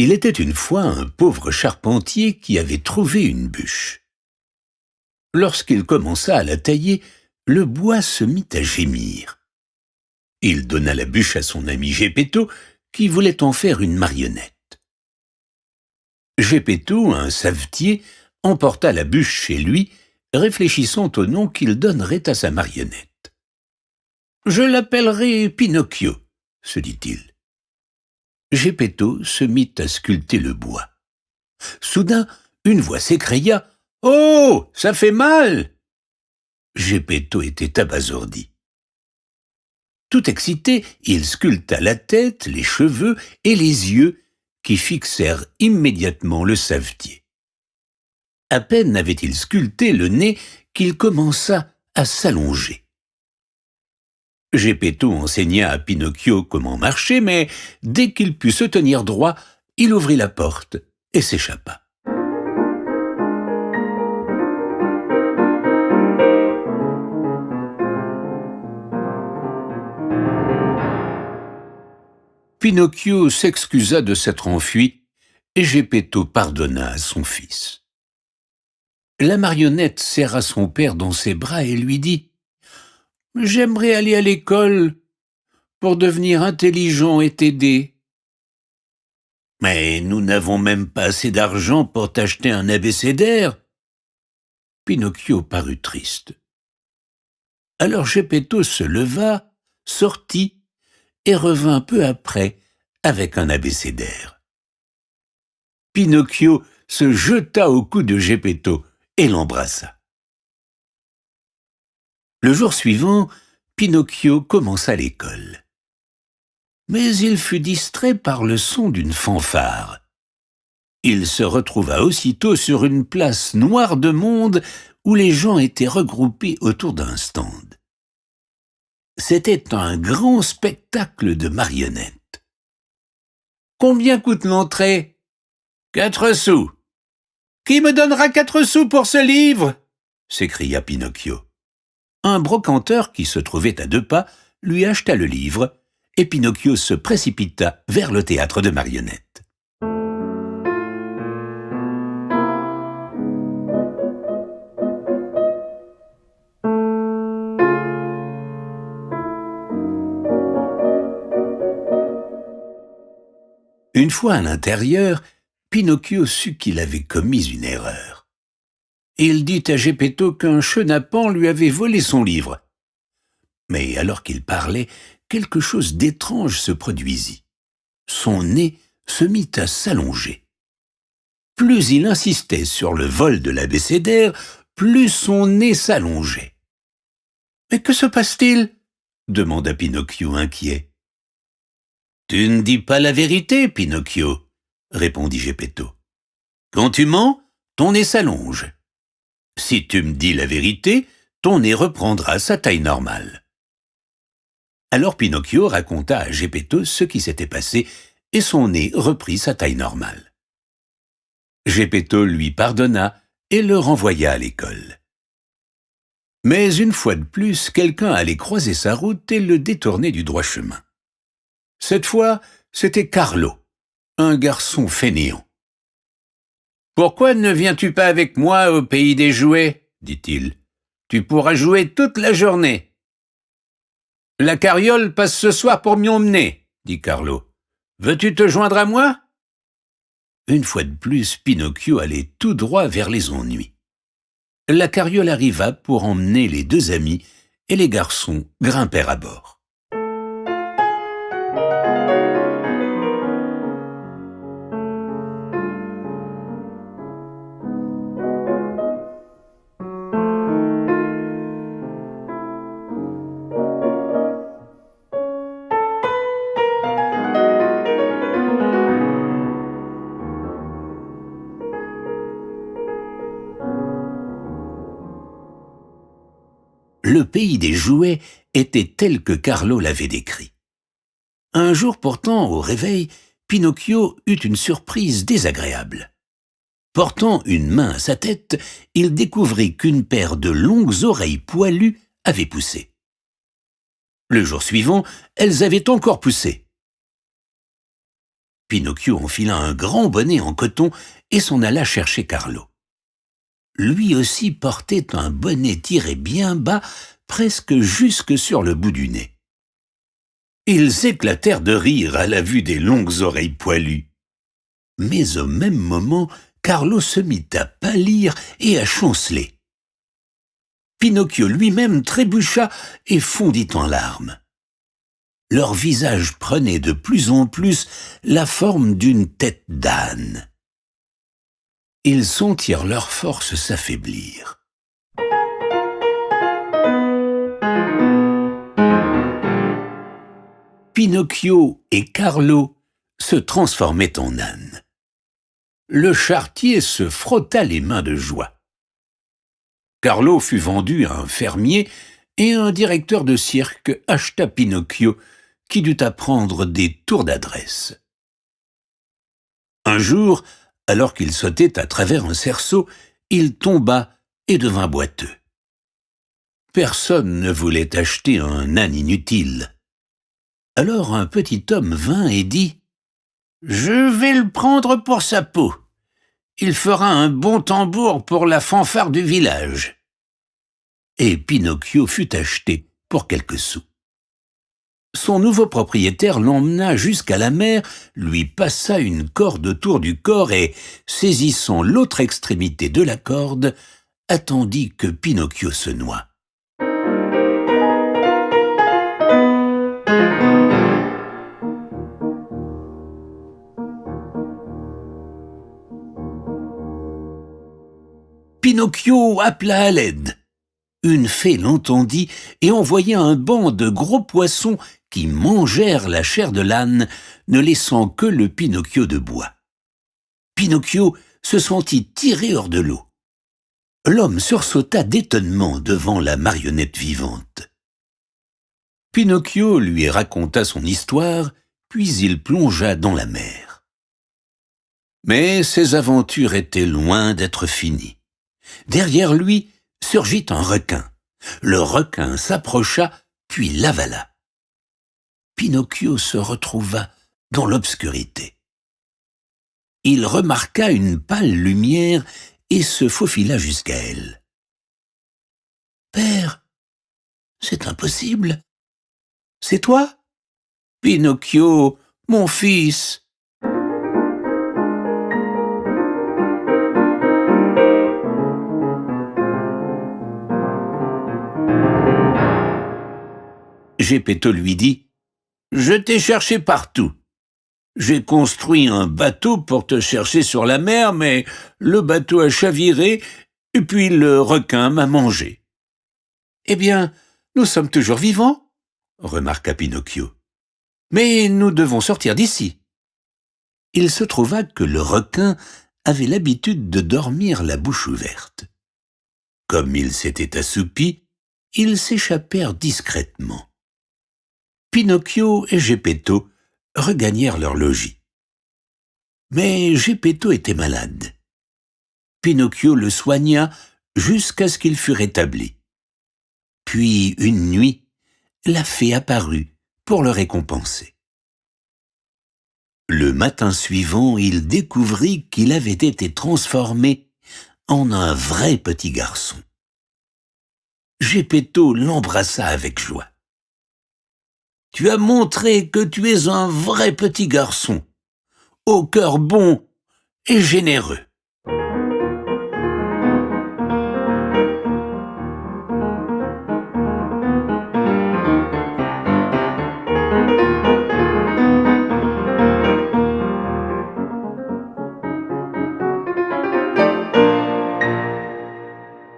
Il était une fois un pauvre charpentier qui avait trouvé une bûche. Lorsqu'il commença à la tailler, le bois se mit à gémir. Il donna la bûche à son ami Geppetto, qui voulait en faire une marionnette. Geppetto, un savetier, emporta la bûche chez lui, réfléchissant au nom qu'il donnerait à sa marionnette. « Je l'appellerai Pinocchio », se dit-il. Geppetto se mit à sculpter le bois. Soudain, une voix s'écria « Oh, ça fait mal !» Geppetto était abasourdi. Tout excité, il sculpta la tête, les cheveux et les yeux qui fixèrent immédiatement le savetier. À peine avait-il sculpté le nez qu'il commença à s'allonger. Geppetto enseigna à Pinocchio comment marcher, mais dès qu'il put se tenir droit, il ouvrit la porte et s'échappa. Pinocchio s'excusa de s'être enfui et Geppetto pardonna à son fils. La marionnette serra son père dans ses bras et lui dit « J'aimerais aller à l'école pour devenir intelligent et t'aider. »« Mais nous n'avons même pas assez d'argent pour t'acheter un abécédaire. » Pinocchio parut triste. Alors Geppetto se leva, sortit et revint peu après avec un abécédaire. Pinocchio se jeta au cou de Geppetto et l'embrassa. Le jour suivant, Pinocchio commença l'école. Mais il fut distrait par le son d'une fanfare. Il se retrouva aussitôt sur une place noire de monde où les gens étaient regroupés autour d'un stand. C'était un grand spectacle de marionnettes. « Combien coûte l'entrée ?»« 4 sous. »« Qui me donnera 4 sous pour ce livre ?» s'écria Pinocchio. Un brocanteur qui se trouvait à 2 pas lui acheta le livre et Pinocchio se précipita vers le théâtre de marionnettes. Une fois à l'intérieur, Pinocchio sut qu'il avait commis une erreur. Il dit à Geppetto qu'un chenapan lui avait volé son livre. Mais alors qu'il parlait, quelque chose d'étrange se produisit. Son nez se mit à s'allonger. Plus il insistait sur le vol de l'abécédaire, plus son nez s'allongeait. « Mais que se passe-t-il » demanda Pinocchio inquiet. « Tu ne dis pas la vérité, Pinocchio, » répondit Geppetto. « Quand tu mens, ton nez s'allonge. Si tu me dis la vérité, ton nez reprendra sa taille normale. » Alors Pinocchio raconta à Geppetto ce qui s'était passé et son nez reprit sa taille normale. Geppetto lui pardonna et le renvoya à l'école. Mais une fois de plus, quelqu'un allait croiser sa route et le détourner du droit chemin. Cette fois, c'était Carlo, un garçon fainéant. « Pourquoi ne viens-tu pas avec moi au pays des jouets ?» dit-il. « Tu pourras jouer toute la journée. »« La carriole passe ce soir pour m'y emmener, » dit Carlo. « Veux-tu te joindre à moi ?» Une fois de plus, Pinocchio allait tout droit vers les ennuis. La carriole arriva pour emmener les 2 amis et les garçons grimpèrent à bord. Le pays des jouets était tel que Carlo l'avait décrit. Un jour pourtant, au réveil, Pinocchio eut une surprise désagréable. Portant une main à sa tête, il découvrit qu'une paire de longues oreilles poilues avait poussé. Le jour suivant, elles avaient encore poussé. Pinocchio enfila un grand bonnet en coton et s'en alla chercher Carlo. Lui aussi portait un bonnet tiré bien bas, presque jusque sur le bout du nez. Ils éclatèrent de rire à la vue des longues oreilles poilues. Mais au même moment, Carlo se mit à pâlir et à chanceler. Pinocchio lui-même trébucha et fondit en larmes. Leur visage prenait de plus en plus la forme d'une tête d'âne. Ils sentirent leurs forces s'affaiblir. Pinocchio et Carlo se transformaient en âne. Le charretier se frotta les mains de joie. Carlo fut vendu à un fermier et un directeur de cirque acheta Pinocchio, qui dut apprendre des tours d'adresse. Un jour, alors qu'il sautait à travers un cerceau, il tomba et devint boiteux. Personne ne voulait acheter un âne inutile. Alors un petit homme vint et dit « Je vais le prendre pour sa peau. Il fera un bon tambour pour la fanfare du village. » Et Pinocchio fut acheté pour quelques sous. Son nouveau propriétaire l'emmena jusqu'à la mer, lui passa une corde autour du corps et, saisissant l'autre extrémité de la corde, attendit que Pinocchio se noie. Pinocchio appela à l'aide. Une fée l'entendit et envoya un banc de gros poissons qui mangèrent la chair de l'âne, ne laissant que le Pinocchio de bois. Pinocchio se sentit tiré hors de l'eau. L'homme sursauta d'étonnement devant la marionnette vivante. Pinocchio lui raconta son histoire, puis il plongea dans la mer. Mais ses aventures étaient loin d'être finies. Derrière lui surgit un requin. Le requin s'approcha, puis l'avala. Pinocchio se retrouva dans l'obscurité. Il remarqua une pâle lumière et se faufila jusqu'à elle. « Père, c'est impossible. C'est toi ? Pinocchio, mon fils !» Geppetto lui dit « Je t'ai cherché partout. J'ai construit un bateau pour te chercher sur la mer, mais le bateau a chaviré et puis le requin m'a mangé. »« Eh bien, nous sommes toujours vivants, » remarqua Pinocchio. « Mais nous devons sortir d'ici. » Il se trouva que le requin avait l'habitude de dormir la bouche ouverte. Comme il s'était assoupi, ils s'échappèrent discrètement. Pinocchio et Geppetto regagnèrent leur logis. Mais Geppetto était malade. Pinocchio le soigna jusqu'à ce qu'il fût rétabli. Puis, une nuit, la fée apparut pour le récompenser. Le matin suivant, il découvrit qu'il avait été transformé en un vrai petit garçon. Geppetto l'embrassa avec joie. « Tu as montré que tu es un vrai petit garçon, au cœur bon et généreux. »